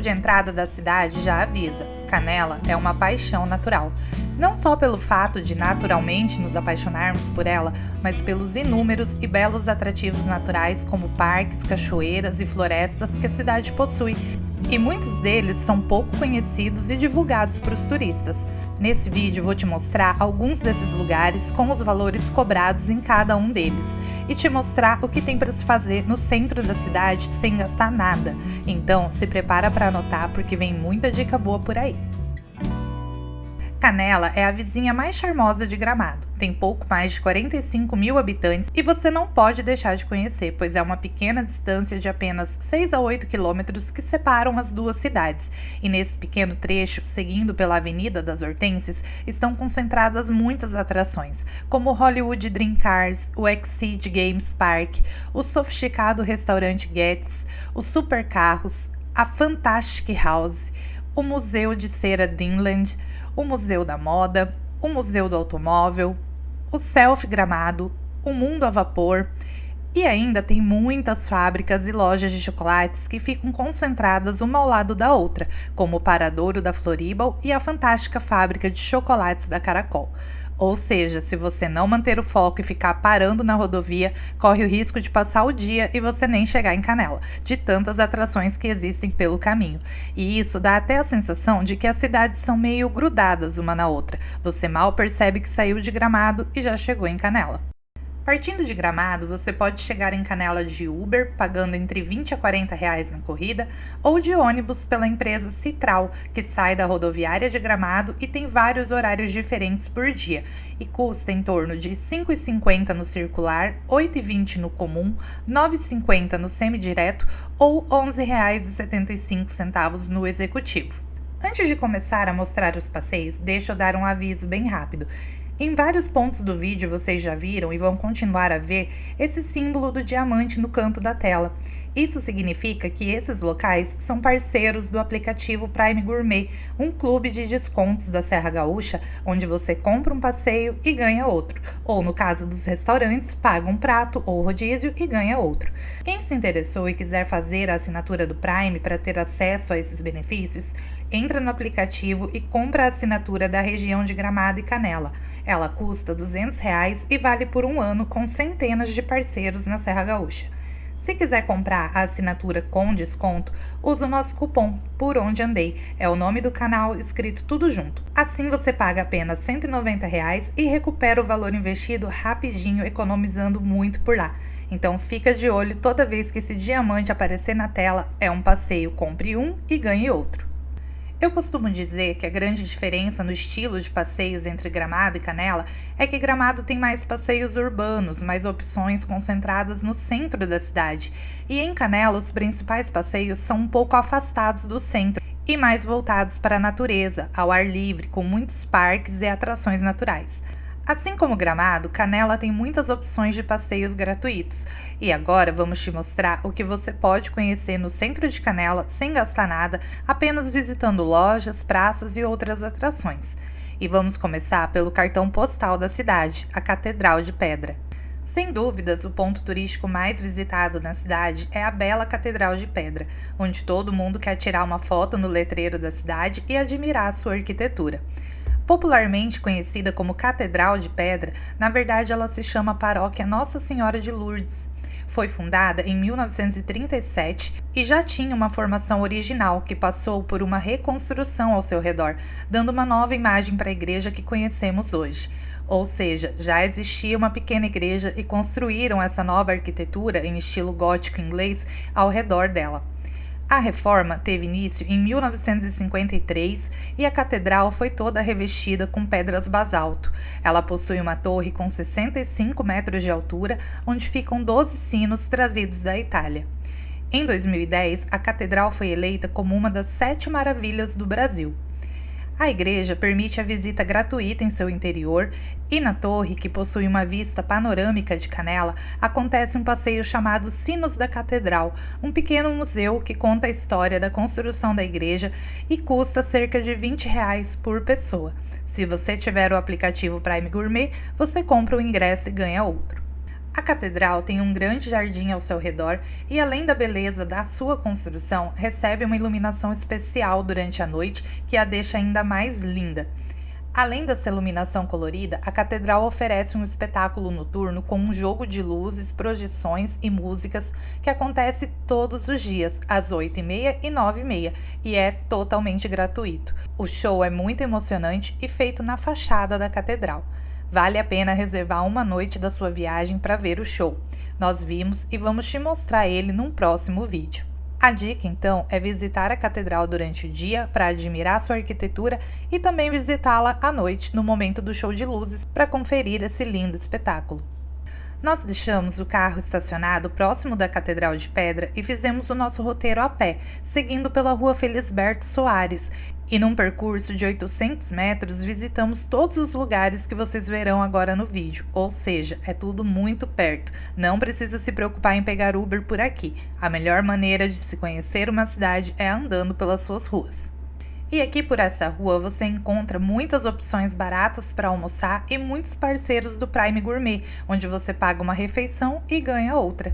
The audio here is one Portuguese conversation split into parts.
de entrada da cidade já avisa: Canela é uma paixão natural. Não só pelo fato de naturalmente nos apaixonarmos por ela, mas pelos inúmeros e belos atrativos naturais como parques, cachoeiras e florestas que a cidade possui. E muitos deles são pouco conhecidos e divulgados para os turistas. Nesse vídeo vou te mostrar alguns desses lugares com os valores cobrados em cada um deles e te mostrar o que tem para se fazer no centro da cidade sem gastar nada. Então se prepara para anotar porque vem muita dica boa por aí. Canela é a vizinha mais charmosa de Gramado, tem pouco mais de 45 mil habitantes e você não pode deixar de conhecer, pois é uma pequena distância de apenas 6 a 8 quilômetros que separam as duas cidades. E nesse pequeno trecho, seguindo pela Avenida das Hortênsias, estão concentradas muitas atrações, como o Hollywood Dream Cars, o Exceed Games Park, o sofisticado restaurante Getz, os Supercarros, a Fantastic House, o Museu de Cera Dinland, o Museu da Moda, o Museu do Automóvel, o Self Gramado, o Mundo a Vapor, e ainda tem muitas fábricas e lojas de chocolates que ficam concentradas uma ao lado da outra, como o Paradouro da Floribal e a fantástica fábrica de chocolates da Caracol. Ou seja, se você não manter o foco e ficar parando na rodovia, corre o risco de passar o dia e você nem chegar em Canela, de tantas atrações que existem pelo caminho. E isso dá até a sensação de que as cidades são meio grudadas uma na outra. Você mal percebe que saiu de Gramado e já chegou em Canela. Partindo de Gramado, você pode chegar em Canela de Uber, pagando entre 20 a 40 reais na corrida, ou de ônibus pela empresa Citral, que sai da rodoviária de Gramado e tem vários horários diferentes por dia, e custa em torno de R$ 5,50 no circular, R$ 8,20 no comum, R$ 9,50 no semidireto ou R$ 11,75 no executivo. Antes de começar a mostrar os passeios, deixa eu dar um aviso bem rápido. Em vários pontos do vídeo vocês já viram e vão continuar a ver esse símbolo do diamante no canto da tela. Isso significa que esses locais são parceiros do aplicativo Prime Gourmet, um clube de descontos da Serra Gaúcha, onde você compra um passeio e ganha outro, ou no caso dos restaurantes, paga um prato ou rodízio e ganha outro. Quem se interessou e quiser fazer a assinatura do Prime para ter acesso a esses benefícios, entra no aplicativo e compra a assinatura da região de Gramado e Canela. Ela custa R$ 200 e vale por um ano com centenas de parceiros na Serra Gaúcha. Se quiser comprar a assinatura com desconto, usa o nosso cupom Por Onde Andei. É o nome do canal escrito tudo junto. Assim você paga apenas R$ 190 e recupera o valor investido rapidinho, economizando muito por lá. Então fica de olho toda vez que esse diamante aparecer na tela, é um passeio, compre um e ganhe outro. Eu costumo dizer que a grande diferença no estilo de passeios entre Gramado e Canela é que Gramado tem mais passeios urbanos, mais opções concentradas no centro da cidade, e em Canela os principais passeios são um pouco afastados do centro e mais voltados para a natureza, ao ar livre, com muitos parques e atrações naturais. Assim como Gramado, Canela tem muitas opções de passeios gratuitos. E agora vamos te mostrar o que você pode conhecer no centro de Canela sem gastar nada, apenas visitando lojas, praças e outras atrações. E vamos começar pelo cartão postal da cidade, a Catedral de Pedra. Sem dúvidas, o ponto turístico mais visitado na cidade é a bela Catedral de Pedra, onde todo mundo quer tirar uma foto no letreiro da cidade e admirar a sua arquitetura. Popularmente conhecida como Catedral de Pedra, na verdade ela se chama Paróquia Nossa Senhora de Lourdes. Foi fundada em 1937 e já tinha uma formação original que passou por uma reconstrução ao seu redor, dando uma nova imagem para a igreja que conhecemos hoje. Ou seja, já existia uma pequena igreja e construíram essa nova arquitetura em estilo gótico inglês ao redor dela. A reforma teve início em 1953 e a catedral foi toda revestida com pedras basalto. Ela possui uma torre com 65 metros de altura, onde ficam 12 sinos trazidos da Itália. Em 2010, a catedral foi eleita como uma das 7 maravilhas do Brasil. A igreja permite a visita gratuita em seu interior e na torre, que possui uma vista panorâmica de Canela, acontece um passeio chamado Sinos da Catedral, um pequeno museu que conta a história da construção da igreja e custa cerca de R$ 20 por pessoa. Se você tiver o aplicativo Prime Gourmet, você compra o ingresso e ganha outro. A catedral tem um grande jardim ao seu redor e, além da beleza da sua construção, recebe uma iluminação especial durante a noite que a deixa ainda mais linda. Além dessa iluminação colorida, a catedral oferece um espetáculo noturno com um jogo de luzes, projeções e músicas que acontece todos os dias, às 8h30 e 9h30, e é totalmente gratuito. O show é muito emocionante e feito na fachada da catedral. Vale a pena reservar uma noite da sua viagem para ver o show. Nós vimos e vamos te mostrar ele num próximo vídeo. A dica, então, é visitar a catedral durante o dia para admirar sua arquitetura e também visitá-la à noite, no momento do show de luzes, para conferir esse lindo espetáculo. Nós deixamos o carro estacionado próximo da Catedral de Pedra e fizemos o nosso roteiro a pé, seguindo pela rua Felisberto Soares. E num percurso de 800 metros, visitamos todos os lugares que vocês verão agora no vídeo, ou seja, é tudo muito perto. Não precisa se preocupar em pegar Uber por aqui. A melhor maneira de se conhecer uma cidade é andando pelas suas ruas. E aqui por essa rua você encontra muitas opções baratas para almoçar e muitos parceiros do Prime Gourmet, onde você paga uma refeição e ganha outra.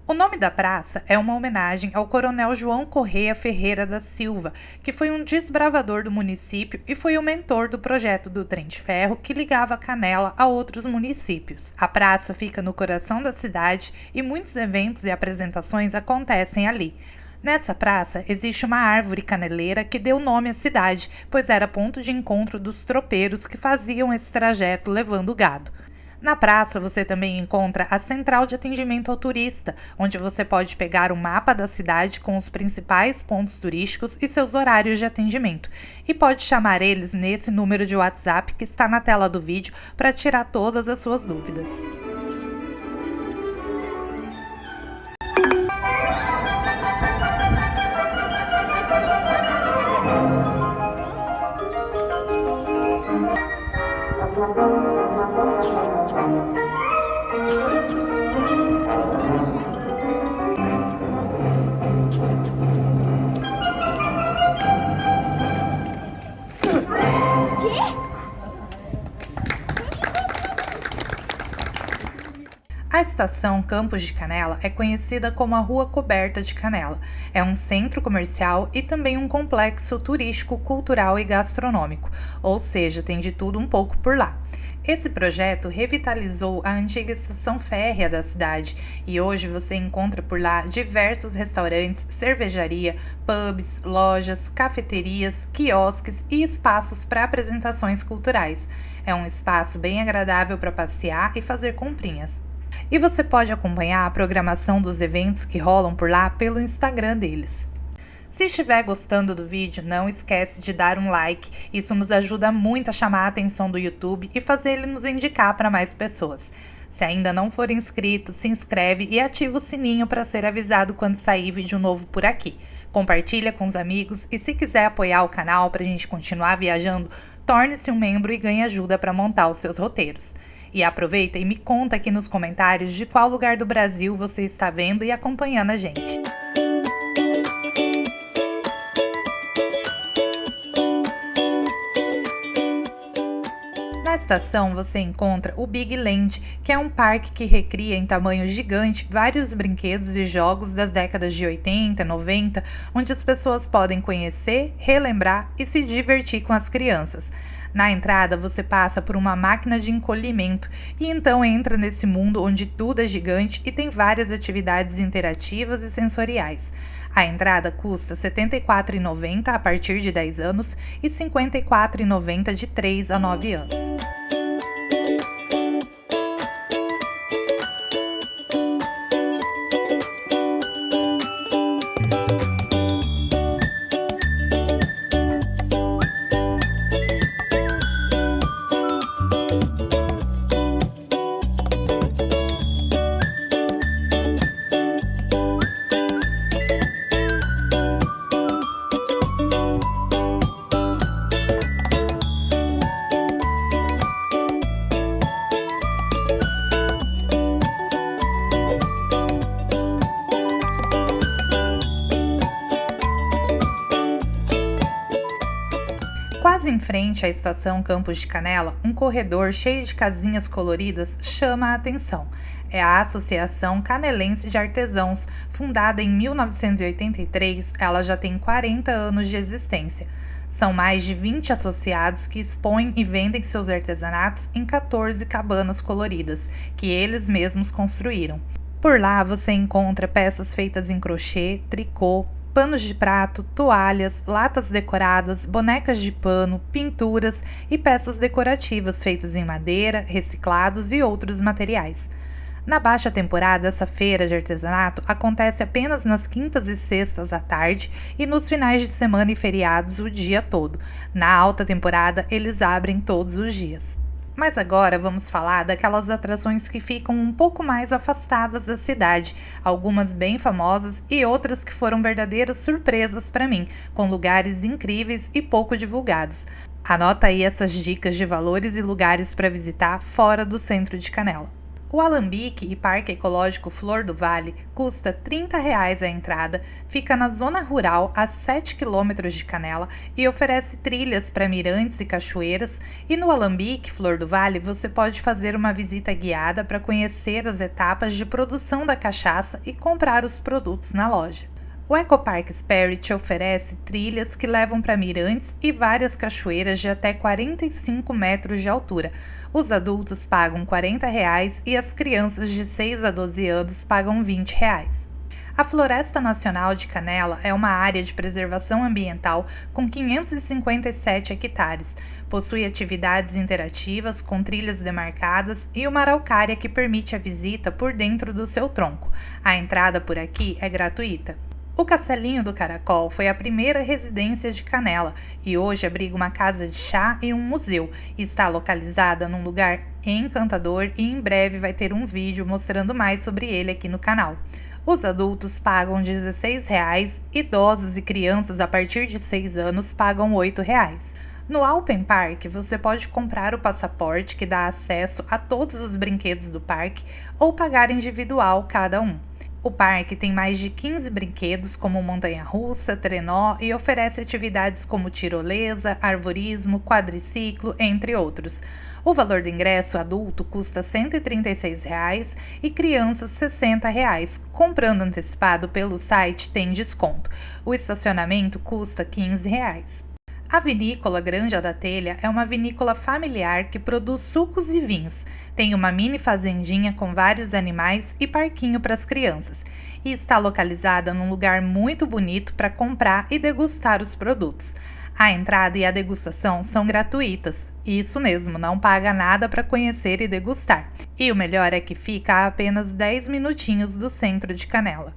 O nome da praça é uma homenagem ao Coronel João Correia Ferreira da Silva, que foi um desbravador do município e foi o mentor do projeto do trem de ferro que ligava Canela a outros municípios. A praça fica no coração da cidade e muitos eventos e apresentações acontecem ali. Nessa praça existe uma árvore caneleira que deu nome à cidade, pois era ponto de encontro dos tropeiros que faziam esse trajeto levando gado. Na praça você também encontra a Central de Atendimento ao Turista, onde você pode pegar o mapa da cidade com os principais pontos turísticos e seus horários de atendimento, e pode chamar eles nesse número de WhatsApp que está na tela do vídeo para tirar todas as suas dúvidas. A estação Campos de Canela é conhecida como a Rua Coberta de Canela. É um centro comercial e também um complexo turístico, cultural e gastronômico, ou seja, tem de tudo um pouco por lá. Esse projeto revitalizou a antiga estação férrea da cidade e hoje você encontra por lá diversos restaurantes, cervejaria, pubs, lojas, cafeterias, quiosques e espaços para apresentações culturais. É um espaço bem agradável para passear e fazer comprinhas. E você pode acompanhar a programação dos eventos que rolam por lá pelo Instagram deles. Se estiver gostando do vídeo, não esquece de dar um like, isso nos ajuda muito a chamar a atenção do YouTube e fazer ele nos indicar para mais pessoas. Se ainda não for inscrito, se inscreve e ativa o sininho para ser avisado quando sair vídeo novo por aqui. Compartilha com os amigos e se quiser apoiar o canal para a gente continuar viajando, torne-se um membro e ganhe ajuda para montar os seus roteiros. E aproveita e me conta aqui nos comentários de qual lugar do Brasil você está vendo e acompanhando a gente. Na estação você encontra o Big Land, que é um parque que recria em tamanho gigante vários brinquedos e jogos das décadas de 80, 90, onde as pessoas podem conhecer, relembrar e se divertir com as crianças. Na entrada você passa por uma máquina de encolhimento e então entra nesse mundo onde tudo é gigante e tem várias atividades interativas e sensoriais. A entrada custa R$ 74,90 a partir de 10 anos e R$ 54,90 de 3 a 9 anos. Quase em frente à estação Campos de Canela, um corredor cheio de casinhas coloridas chama a atenção. é a Associação Canelense de Artesãos. Fundada em 1983, ela já tem 40 anos de existência. São mais de 20 associados que expõem e vendem seus artesanatos em 14 cabanas coloridas, que eles mesmos construíram. Por lá você encontra peças feitas em crochê, tricô, panos de prato, toalhas, latas decoradas, bonecas de pano, pinturas e peças decorativas feitas em madeira, reciclados e outros materiais. Na baixa temporada, essa feira de artesanato acontece apenas nas quintas e sextas à tarde e nos finais de semana e feriados o dia todo. Na alta temporada, eles abrem todos os dias. Mas agora vamos falar daquelas atrações que ficam um pouco mais afastadas da cidade, algumas bem famosas e outras que foram verdadeiras surpresas para mim, com lugares incríveis e pouco divulgados. Anota aí essas dicas de valores e lugares para visitar fora do centro de Canela. O Alambique e Parque Ecológico Flor do Vale custa R$ 30 a entrada, fica na zona rural a 7 quilômetros de Canela e oferece trilhas para mirantes e cachoeiras. E no Alambique Flor do Vale você pode fazer uma visita guiada para conhecer as etapas de produção da cachaça e comprar os produtos na loja. O Ecopark Spirit oferece trilhas que levam para mirantes e várias cachoeiras de até 45 metros de altura. Os adultos pagam R$ 40 e as crianças de 6 a 12 anos pagam R$ 20. A Floresta Nacional de Canela é uma área de preservação ambiental com 557 hectares. Possui atividades interativas com trilhas demarcadas e uma araucária que permite a visita por dentro do seu tronco. A entrada por aqui é gratuita. O Castelinho do Caracol foi a primeira residência de Canela e hoje abriga uma casa de chá e um museu. Está localizada num lugar encantador e em breve vai ter um vídeo mostrando mais sobre ele aqui no canal. Os adultos pagam R$ 16, idosos e crianças a partir de 6 anos pagam R$ 8. No Alpen Park, você pode comprar o passaporte que dá acesso a todos os brinquedos do parque ou pagar individual cada um. O parque tem mais de 15 brinquedos, como montanha-russa, trenó e oferece atividades como tirolesa, arvorismo, quadriciclo, entre outros. O valor do ingresso adulto custa R$ 136 e crianças R$ 60. Comprando antecipado pelo site tem desconto. O estacionamento custa R$ 15. A vinícola Granja da Telha é uma vinícola familiar que produz sucos e vinhos. Tem uma mini fazendinha com vários animais e parquinho para as crianças. E está localizada num lugar muito bonito para comprar e degustar os produtos. A entrada e a degustação são gratuitas. Isso mesmo, não paga nada para conhecer e degustar. E o melhor é que fica a apenas 10 minutinhos do centro de Canela.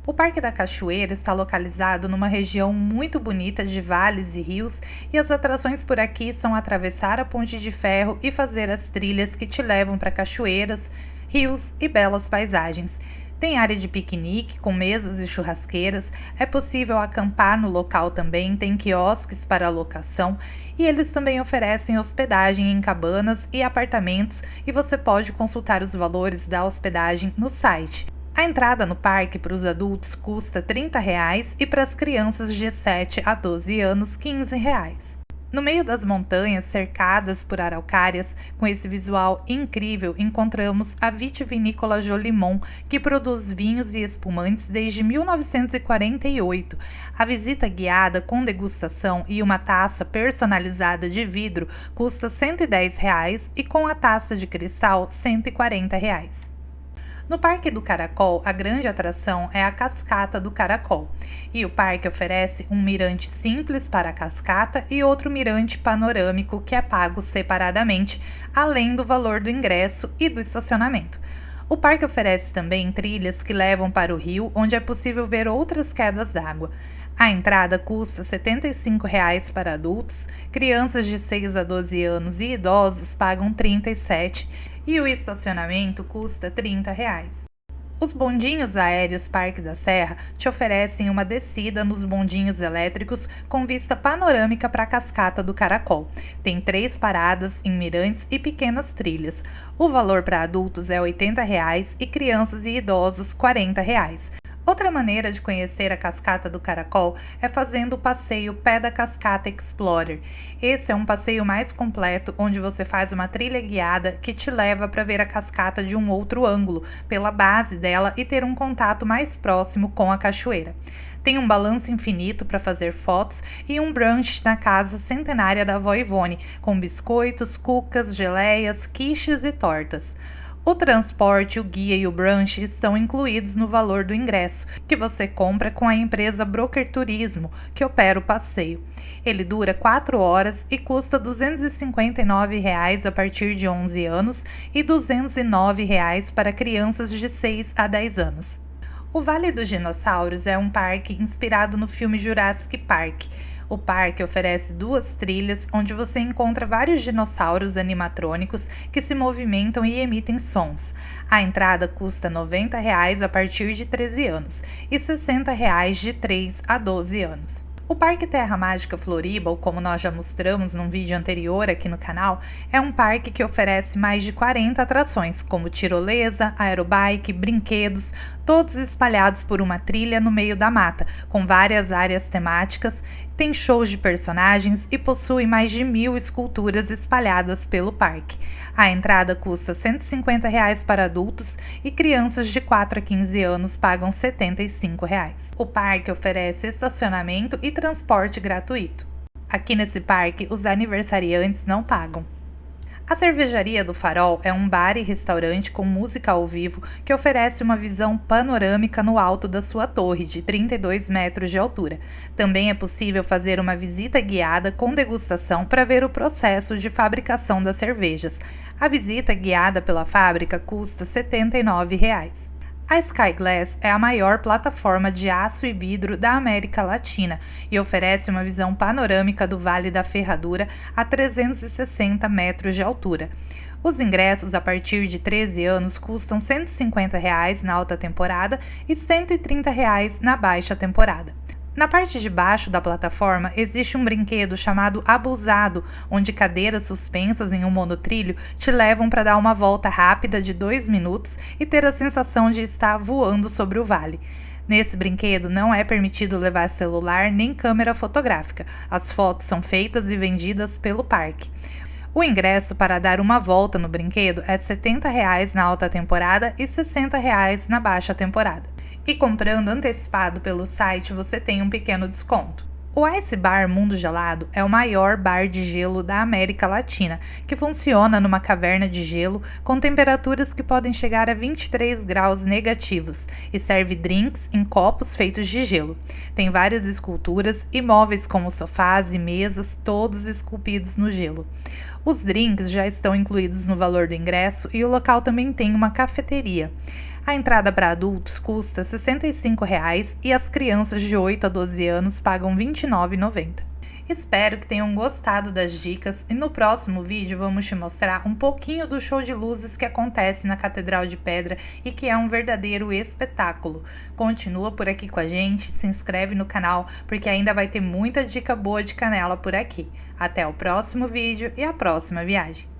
O Parque da Cachoeira está localizado numa região muito bonita de vales e rios, e as atrações por aqui são atravessar a ponte de ferro e fazer as trilhas que te levam para cachoeiras, rios e belas paisagens. Tem área de piquenique com mesas e churrasqueiras, é possível acampar no local também, tem quiosques para locação e eles também oferecem hospedagem em cabanas e apartamentos e você pode consultar os valores da hospedagem no site. A entrada no parque para os adultos custa R$ 30 e para as crianças de 7 a 12 anos R$ 15. No meio das montanhas, cercadas por araucárias, com esse visual incrível, encontramos a Vitivinícola Jolimon, que produz vinhos e espumantes desde 1948. A visita guiada com degustação e uma taça personalizada de vidro custa R$ 110 e com a taça de cristal R$ 140. No Parque do Caracol, a grande atração é a Cascata do Caracol, e o parque oferece um mirante simples para a cascata e outro mirante panorâmico que é pago separadamente, além do valor do ingresso e do estacionamento. O parque oferece também trilhas que levam para o rio, onde é possível ver outras quedas d'água. A entrada custa R$ 75 para adultos, crianças de 6 a 12 anos e idosos pagam R$ 37 e o estacionamento custa R$ 30. Os bondinhos aéreos Parque da Serra te oferecem uma descida nos bondinhos elétricos com vista panorâmica para a Cascata do Caracol. Tem 3 paradas em mirantes e pequenas trilhas. O valor para adultos é R$ 80 e crianças e idosos R$ 40. Outra maneira de conhecer a Cascata do Caracol é fazendo o passeio Pé da Cascata Explorer. Esse é um passeio mais completo, onde você faz uma trilha guiada que te leva para ver a cascata de um outro ângulo, pela base dela e ter um contato mais próximo com a cachoeira. Tem um balanço infinito para fazer fotos e um brunch na casa centenária da avó Ivone, com biscoitos, cucas, geleias, quiches e tortas. O transporte, o guia e o brunch estão incluídos no valor do ingresso, que você compra com a empresa Broker Turismo, que opera o passeio. Ele dura 4 horas e custa R$ 259 a partir de 11 anos e R$ 209 para crianças de 6 a 10 anos. O Vale dos Dinossauros é um parque inspirado no filme Jurassic Park. O parque oferece 2 trilhas onde você encontra vários dinossauros animatrônicos que se movimentam e emitem sons. A entrada custa R$ 90 a partir de 13 anos e R$ 60 de 3 a 12 anos. O Parque Terra Mágica Floriba, ou como nós já mostramos num vídeo anterior aqui no canal, é um parque que oferece mais de 40 atrações, como tirolesa, aerobike, brinquedos, todos espalhados por uma trilha no meio da mata, com várias áreas temáticas, tem shows de personagens e possui mais de 1.000 esculturas espalhadas pelo parque. A entrada custa R$ 150 para adultos e crianças de 4 a 15 anos pagam R$ 75. O parque oferece estacionamento e transporte gratuito. Aqui nesse parque, os aniversariantes não pagam. A Cervejaria do Farol é um bar e restaurante com música ao vivo que oferece uma visão panorâmica no alto da sua torre, de 32 metros de altura. Também é possível fazer uma visita guiada com degustação para ver o processo de fabricação das cervejas. A visita guiada pela fábrica custa R$ 79. A Sky Glass é a maior plataforma de aço e vidro da América Latina e oferece uma visão panorâmica do Vale da Ferradura a 360 metros de altura. Os ingressos a partir de 13 anos custam R$ 150 na alta temporada e R$ 130 na baixa temporada. Na parte de baixo da plataforma existe um brinquedo chamado Abusado, onde cadeiras suspensas em um monotrilho te levam para dar uma volta rápida de 2 minutos e ter a sensação de estar voando sobre o vale. Nesse brinquedo não é permitido levar celular nem câmera fotográfica. As fotos são feitas e vendidas pelo parque. O ingresso para dar uma volta no brinquedo é R$ 70 na alta temporada e R$ 60 na baixa temporada. E comprando antecipado pelo site você tem um pequeno desconto. O Ice Bar Mundo Gelado é o maior bar de gelo da América Latina, que funciona numa caverna de gelo com temperaturas que podem chegar a 23 graus negativos e serve drinks em copos feitos de gelo. Tem várias esculturas e móveis como sofás e mesas, todos esculpidos no gelo. Os drinks já estão incluídos no valor do ingresso e o local também tem uma cafeteria. A entrada para adultos custa R$ 65 e as crianças de 8 a 12 anos pagam R$ 29,90. Espero que tenham gostado das dicas e no próximo vídeo vamos te mostrar um pouquinho do show de luzes que acontece na Catedral de Pedra e que é um verdadeiro espetáculo. Continua por aqui com a gente, se inscreve no canal porque ainda vai ter muita dica boa de canela por aqui. Até o próximo vídeo e a próxima viagem!